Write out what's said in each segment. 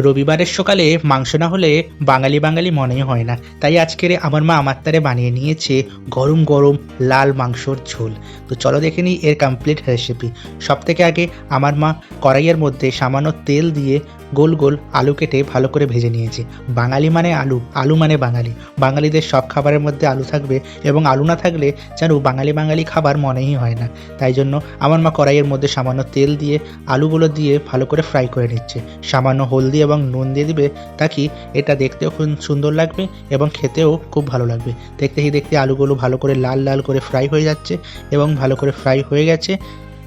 রবিবারের সকালে মাংস না হলে বাঙালি বাঙালি মনেই হয় না। তাই আজকের আমার মা আমার তারে বানিয়ে নিয়েছে গরম গরম লাল মাংসর ঝোল। তো চলো দেখে নিই এর কমপ্লিট রেসিপি। সব থেকে আগে আমার মা কড়াইয়ের মধ্যে সামান্য তেল দিয়ে গোল গোল আলু কেটে ভালো করে ভেজে নিয়েছে। বাঙালি মানে আলু, আলু মানে বাঙালি। বাঙালিদের সব খাবারের মধ্যে আলু থাকবে, এবং আলু না থাকলে যেন বাঙালি বাঙালি খাবার মনেই হয় না। তাই জন্য আমার মা কড়াইয়ের মধ্যে সামান্য তেল দিয়ে আলুগুলো দিয়ে ভালো করে ফ্রাই করে নিচ্ছে। সামান্য হলদি এবং নুন দিয়ে দিবে, তাকি এটা দেখতেও খুব সুন্দর লাগবে এবং খেতেও খুব ভালো লাগবে। দেখতেই দেখতে আলুগুলো ভালো করে লাল লাল করে ফ্রাই হয়ে যাচ্ছে এবং ভালো করে ফ্রাই হয়ে গেছে।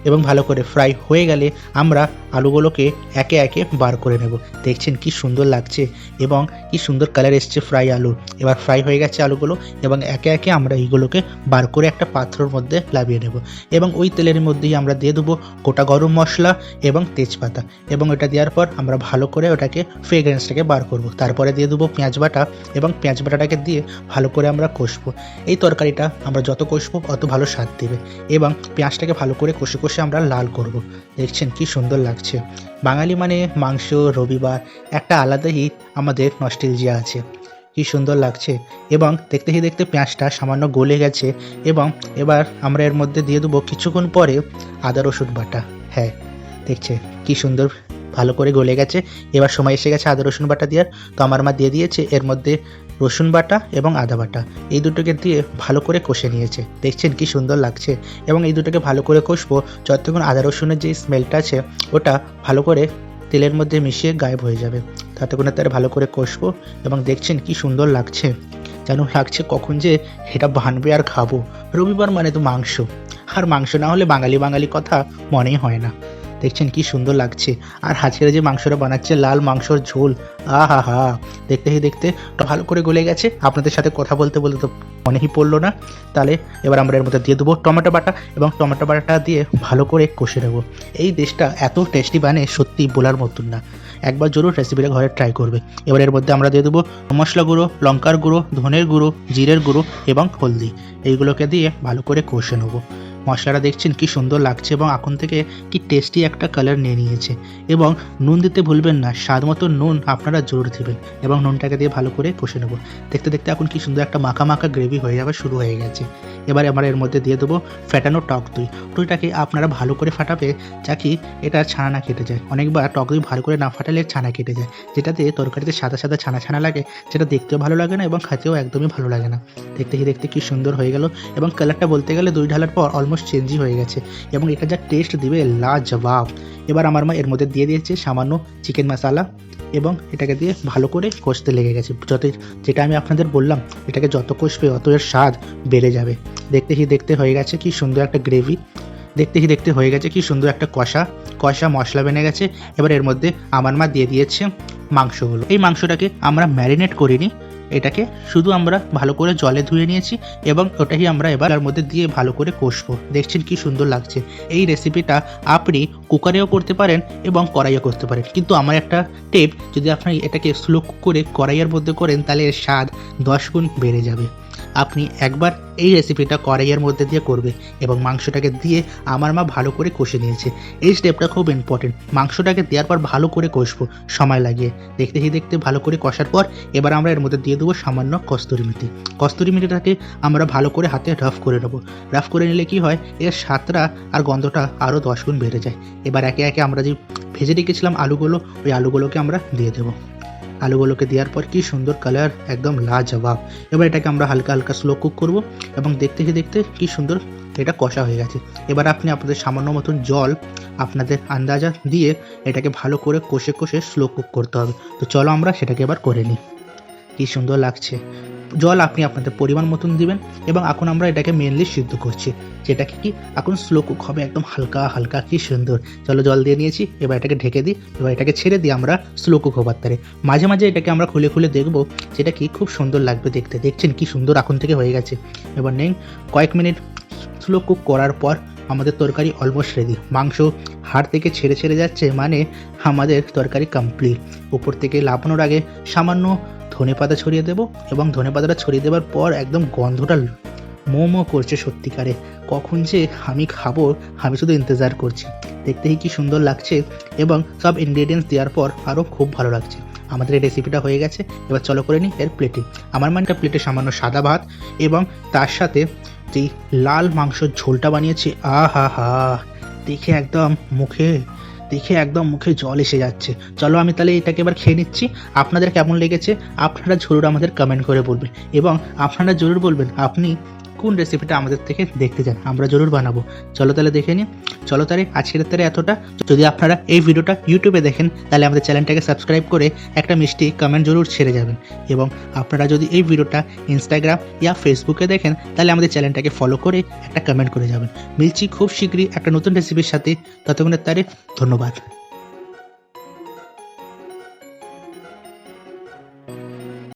এবং ভালো করে ফ্রাই হয়ে গেলে আমরা আলুগুলোকে একে একে বার করে নেব। দেখছেন কি সুন্দর লাগছে এবং কি সুন্দর কালার এসছে ফ্রাই আলু। এবার ফ্রাই হয়ে গেছে আলুগুলো এবং একে একে আমরা এইগুলোকে বার করে একটা পাত্রের মধ্যে নামিয়ে নেব। এবং ওই তেলের মধ্যেই আমরা দিয়ে দেবো গোটা গরম মশলা এবং তেজপাতা, এবং এটা দেওয়ার পর আমরা ভালো করে ওটাকে ফ্রেগ্রেন্সটাকে বার করব। তারপরে দিয়ে দেবো পেঁয়াজ বাটা, এবং পেঁয়াজ বাটাটাকে দিয়ে ভালো করে আমরা কষবো। এই তরকারিটা আমরা যত কষবো অত ভালো স্বাদ দেবে, এবং পেঁয়াজটাকে ভালো করে কষে কষে আমরা লাল করব। দেখছেন কি সুন্দর লাগছে। বাঙালি মানে মাংস, রবিবার, একটা আলাদাই আমাদের নস্টালজিয়া আছে। কি সুন্দর লাগছে। এবং দেখতে দেখতে পেঁয়াজটা সামান্য গলে গেছে, এবং এবার আমরা এর মধ্যে দিয়ে দেবো কিছুক্ষণ পরে আদা রসুন বাটা। হ্যাঁ, দেখছে কি সুন্দর ভালো করে গলে গেছে। এবার সময় এসে গেছে আদা রসুন বাটা দেওয়ার। তো আমার মা দিয়ে দিয়েছে এর মধ্যে রসুন বাটা এবং আদা বাটা, এই দুটোকে দিয়ে ভালো করে কষে নিয়েছে। দেখছেন কি সুন্দর লাগছে। এবং এই দুটোকে ভালো করে কষবো যতক্ষণ আদা রসুনের যে স্মেলটা আছে ওটা ভালো করে তেলের মধ্যে মিশিয়ে গায়েব হয়ে যাবে। ততক্ষণে তার ভালো করে কষবো, এবং দেখছেন কি সুন্দর লাগছে। যেন লাগছে কখন যে এটা বানবে আর খাবো। রবিবার মানে তো মাংস, আর মাংস না হলে বাঙালি বাঙালি কথা মনেই হয় না। দেখছেন কি সুন্দর লাগছে। আর আজকের যে মাংসটা বানাচ্ছে লাল মাংসর ঝোল, আহা হা, দেখতে দেখতে ভালো করে গলে গেছে। আপনাদের সাথে কথা বলতে বলতে তো মনেই পড়লো না। তাহলে এবার আমরা এর মধ্যে দিয়ে দেবো টমেটো বাটা, এবং টমেটো বাটাটা দিয়ে ভালো করে কষে নেবো। এই ডিশটা এত টেস্টি বানে সত্যি বলার মতন না। একবার জরুর রেসিপিটা ঘরে ট্রাই করবে। এবার এর মধ্যে আমরা দিয়ে দেবো মশলা গুঁড়ো, লঙ্কার গুঁড়ো, ধনের গুঁড়ো, জিরের গুঁড়ো এবং হলদি। এইগুলোকে দিয়ে ভালো করে কষে নেবো। মশলাটা দেখছেন কি সুন্দর লাগছে, এবং এখন থেকে কি টেস্টি একটা কালার নিয়ে নিয়েছে। এবং নুন দিতে ভুলবেন না, স্বাদ মতো নুন আপনারা জরুর দেবেন, এবং নুনটাকে দিয়ে ভালো করে কষে নেবো। দেখতে দেখতে এখন কি সুন্দর একটা মাখা মাখা গ্রেভি হয়ে যাবে, শুরু হয়ে গেছে। এবারে আমরা এর মধ্যে দিয়ে দেবো ফ্যাটানো টক দই। দইটাকে আপনারা ভালো করে ফাটাবে, যাকে এটা ছানা না কেটে যায়। অনেকবার টক দই ভালো করে না ফাটালে ছানা কেটে যায়, যেটাতে তরকারিতে সাদা সাদা ছানা ছানা লাগে, যেটা দেখতেও ভালো লাগে না এবং খেতেও একদমই ভালো লাগে না। দেখতে দেখতে কি সুন্দর হয়ে গেল, এবং কালারটা বলতে গেলে দই ঢালার পর অলমোস্ট চেঞ্জই হয়ে গেছে, এবং এটা যা টেস্ট দিবে লাজবাব। এবার আমার মা এর মধ্যে দিয়ে দিয়েছে সামান্য চিকেন মশলা, এবং এটাকে দিয়ে ভালো করে কষতে লেগে গেছে। যেটা আমি আপনাদের বললাম, এটাকে যত কষবে অত এর স্বাদ বেড়ে যাবে। দেখতে হয়ে গেছে কি সুন্দর একটা গ্রেভি। দেখতে হয়ে গেছে কি সুন্দর একটা কষা মশলা বেনে গেছে। এবার এর মধ্যে আমার মা দিয়ে দিয়েছে মাংসগুলো। এই মাংসটাকে আমরা ম্যারিনেট করিনি, এটাকে শুধু আমরা ভালো করে জলে ধুয়ে নিয়েছি, এবং ওটাই আমরা এবার এর মধ্যে দিয়ে ভালো করে কষবো। দেখছেন কি সুন্দর লাগছে। এই রেসিপিটা আপনি কুকারেও করতে পারেন এবং কড়াইও করতে পারেন, কিন্তু আমার একটা টিপ, যদি আপনি এটাকে স্লো কুক করে কড়াইয়ের মধ্যে করেন তাহলে এর স্বাদ 10 গুণ বেড়ে যাবে। আপনি একবার এই রেসিপিটা কড়াইয়ের মধ্যে দিয়ে করবে, এবং মাংসটাকে দিয়ে আমার মা ভালো করে কষে নিয়েছে। এই স্টেপটা খুব ইম্পর্টেন্ট। মাংসটাকে দেওয়ার পর ভালো করে কষবো সময় লাগিয়ে। দেখতে ভালো করে কষার পর এবার আমরা এর মধ্যে দিয়ে দেবো সামান্য কস্তুরি মেথি। কস্তুরি মেথিটাকে আমরা ভালো করে হাতে রাফ করে নেবো। রাফ করে নিলে কি হয়, এর স্বাদটা আর গন্ধটা আরও 10 গুণ বেড়ে যায়। এবার একে একে আমরা যে ভেজে রেখেছিলাম আলুগুলো, ওই আলুগুলোকে আমরা দিয়ে দেবো। আলুগুলোকে দেওয়ার পর কি সুন্দর কালার, একদম লাজবাব। এবার এটাকে আমরা হালকা হালকা স্লো কুক করব, এবং দেখতে কি সুন্দর এটা কষা হয়ে গেছে। এবার আপনি আপনাদের সামান্য মতন জল আপনাদের আন্দাজা দিয়ে এটাকে ভালো করে কষে স্লো কুক করতে হবে। তো চলো আমরা সেটাকে এবার করে নিই। কি সুন্দর লাগছে। জল আপনি আপনাদের পরিমাণ মতন দিবেন, এবং এখন আমরা এটাকে মেনলি সিদ্ধ করছি, যেটাকে কি এখন স্লো কুক হবে একদম হালকা হালকা। কি সুন্দর। চলো জল দিয়ে নিয়েছি, এবার এটাকে ঢেকে দিই। এবার এটাকে ছেড়ে দিয়ে আমরা স্লো কুক হবার তারে মাঝে মাঝে এটাকে আমরা খুলে দেখবো, যেটা কি খুব সুন্দর লাগবে দেখতে। দেখছেন কি সুন্দর এখন থেকে হয়ে গেছে। এবার নেই কয়েক মিনিট স্লো কুক করার পর আমাদের তরকারি অলমোস্ট রেডি। মাংস হাড় থেকে ছেড়ে যাচ্ছে, মানে আমাদের তরকারি কমপ্লিট। উপর থেকে লাফানোর আগে সামান্য ধনেপাতা ছড়িয়ে দেবো, এবং ধনেপাতাটা ছড়িয়ে দেওয়ার পর একদম গন্ধটা মোমো করছে সত্যিকারে। কখন যে আমি খাবো আমি শুধু ইন্তজার করছি। দেখতেই কি সুন্দর লাগছে এবং সব ইনগ্রেডিয়েন্টস দেওয়ার পর আরও খুব ভালো লাগছে। আমাদের এই রেসিপিটা হয়ে গেছে, এবার চলো করে নিই এর প্লেটে। আমার একটা প্লেটে সামান্য সাদা ভাত এবং তার সাথে যেই লাল মাংসর ঝোলটা বানিয়েছি, আহা হা, দেখে একদম মুখে জল এসে যাচ্ছে। চলো আমি তাহলে এটাকে এবার খেয়ে নিচ্ছি। আপনাদের কেমন লেগেছে আপনারা জরুর আমাদের কমেন্ট করে বলবেন এবং আপনারা জরুর বলবেন আপনি কোন রেসিপিটা আমাদের থেকে দেখতে চান, আমরা জরুর বানাবো। চলো তাহলে দেখে নিই। চলো তাহলে আজকের তাহলে এতটা। যদি আপনারা এই ভিডিওটা ইউটিউবে দেখেন তাহলে আমাদের চ্যানেলটাকে সাবস্ক্রাইব করে একটা মিষ্টি কমেন্ট জরুর ছেড়ে যাবেন। এবং আপনারা যদি এই ভিডিওটা ইনস্টাগ্রাম ইয়া ফেসবুকে দেখেন তাহলে আমাদের চ্যানেলটাকে ফলো করে একটা কমেন্ট করে যাবেন। মিলছি খুব শীঘ্রই একটা নতুন রেসিপির সাথে। ততক্ষণের তারিখ ধন্যবাদ।